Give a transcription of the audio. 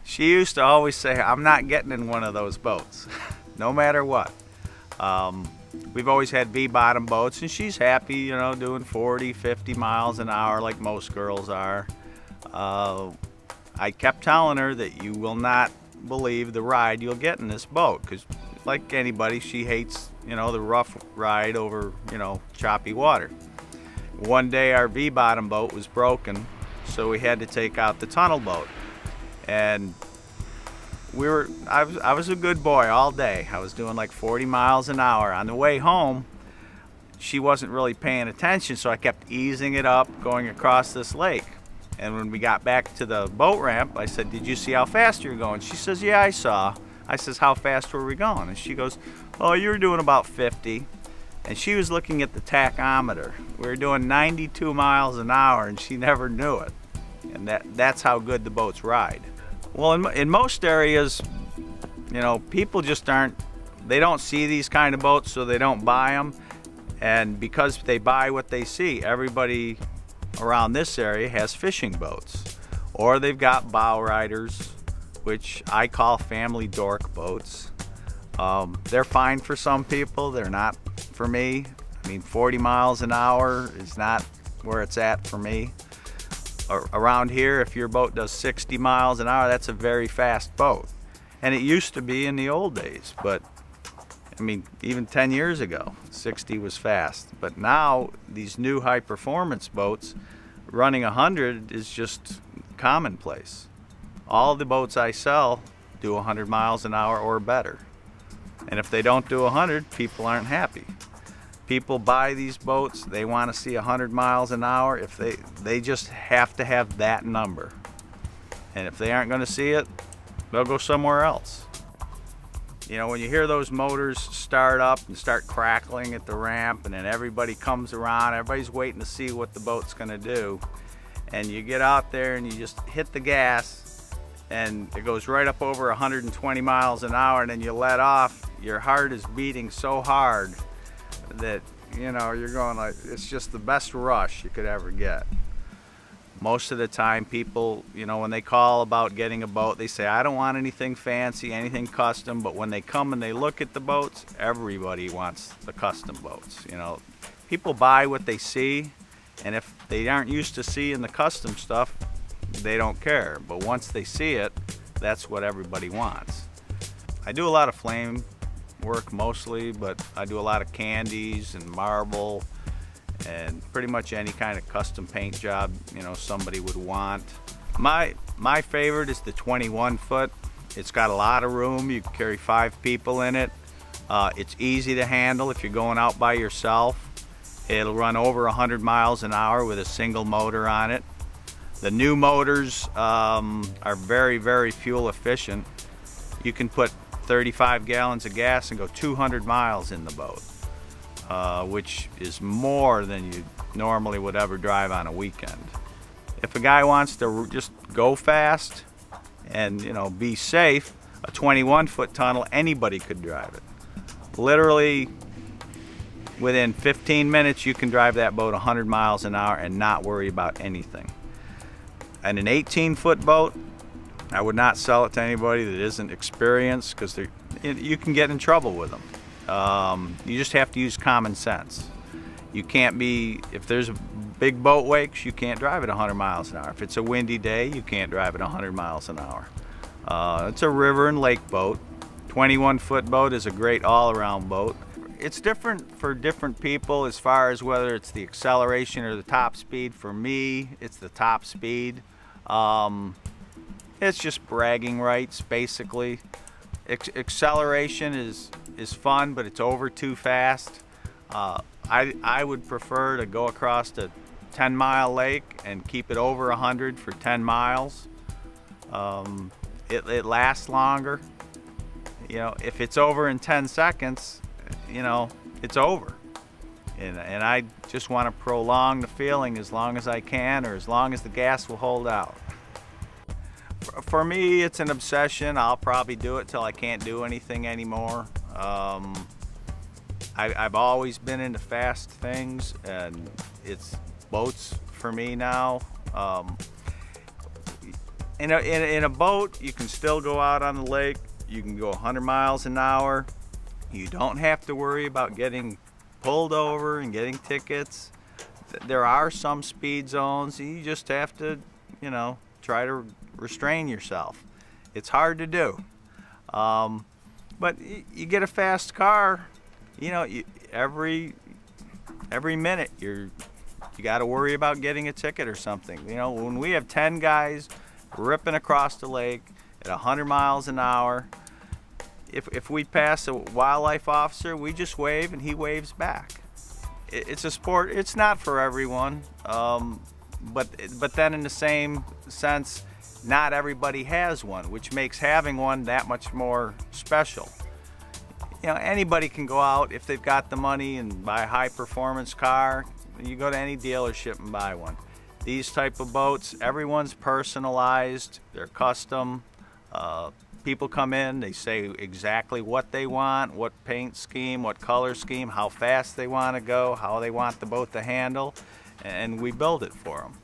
She used to always say, I'm not getting in one of those boats, no matter what. We've always had V-bottom boats, and she's happy, you know, doing 40, 50 miles an hour like most girls are. I kept telling her that you will not believe the ride you'll get in this boat, because like anybody, she hates, you know, the rough ride over, you know, choppy water. One day our V-bottom boat was broken, so we had to take out the tunnel boat. And I was a good boy all day. I was doing like 40 miles an hour. On the way home, she wasn't really paying attention, so I kept easing it up, going across this lake. And when we got back to the boat ramp, I said, did you see how fast you were going? She says, yeah, I saw. I says, how fast were we going? And she goes, oh, you were doing about 50. And she was looking at the tachometer. We were doing 92 miles an hour, and she never knew it. And that's how good the boats ride. Well, in most areas, you know, people just they don't see these kind of boats, so they don't buy them. And because they buy what they see, everybody around this area has fishing boats. Or they've got bow riders, which I call family dork boats. They're fine for some people, they're not for me. I mean, 40 miles an hour is not where it's at for me. Around here, if your boat does 60 miles an hour, that's a very fast boat. And it used to be in the old days, but I mean, even 10 years ago, 60 was fast. But now, these new high-performance boats, running 100 is just commonplace. All the boats I sell do 100 miles an hour or better. And if they don't do 100, people aren't happy. People buy these boats, they want to see 100 miles an hour. If they just have to have that number. And if they aren't going to see it, they'll go somewhere else. You know, when you hear those motors start up and start crackling at the ramp, and then everybody comes around, everybody's waiting to see what the boat's going to do. And you get out there and you just hit the gas, and it goes right up over 120 miles an hour, and then you let off, your heart is beating so hard that, you know, you're going like, it's just the best rush you could ever get. Most of the time people, you know, when they call about getting a boat, they say, I don't want anything fancy, anything custom, but when they come and they look at the boats, everybody wants the custom boats. You know, people buy what they see, and if they aren't used to seeing the custom stuff, they don't care. But once they see it, that's what everybody wants. I do a lot of flame work mostly, but I do a lot of candies and marble and pretty much any kind of custom paint job, you know, somebody would want. My favorite is the 21 foot. It's got a lot of room. You can carry 5 people in it. It's easy to handle if you're going out by yourself. It'll run over 100 miles an hour with a single motor on it. The new motors are very, very fuel efficient. You can put 35 gallons of gas and go 200 miles in the boat, which is more than you normally would ever drive on a weekend. If a guy wants to just go fast and, you know, be safe, a 21-foot tunnel, anybody could drive it. Literally, within 15 minutes, you can drive that boat 100 miles an hour and not worry about anything. And an 18-foot boat, I would not sell it to anybody that isn't experienced, because you can get in trouble with them. You just have to use common sense. You can't be, if there's a big boat wakes, you can't drive it 100 miles an hour. If it's a windy day, you can't drive it 100 miles an hour. It's a river and lake boat. 21-foot boat is a great all-around boat. It's different for different people as far as whether it's the acceleration or the top speed. For me, it's the top speed. It's just bragging rights, basically. Acceleration is fun, but it's over too fast. I would prefer to go across a 10-mile lake and keep it over 100 for 10 miles. It lasts longer. You know, if it's over in 10 seconds, you know, it's over. And I just want to prolong the feeling as long as I can, or as long as the gas will hold out. For me, it's an obsession. I'll probably do it till I can't do anything anymore. I've always been into fast things, and it's boats for me now. In a boat, you can still go out on the lake. You can go 100 miles an hour. You don't have to worry about getting pulled over and getting tickets. There are some speed zones. You just have to, try to restrain yourself. It's hard to do. But you get a fast car, every minute you got to worry about getting a ticket or something. When we have 10 guys ripping across the lake at 100 miles an hour, if we pass a wildlife officer, we just wave and he waves back. It's a sport. It's not for everyone, but then in the same sense, not everybody has one, which makes having one that much more special. Anybody can go out if they've got the money and buy a high performance car. You go to any dealership and buy one. These type of boats, everyone's personalized, they're custom. People come in, they say exactly what they want, what paint scheme, what color scheme, how fast they want to go, how they want the boat to handle, and we build it for them.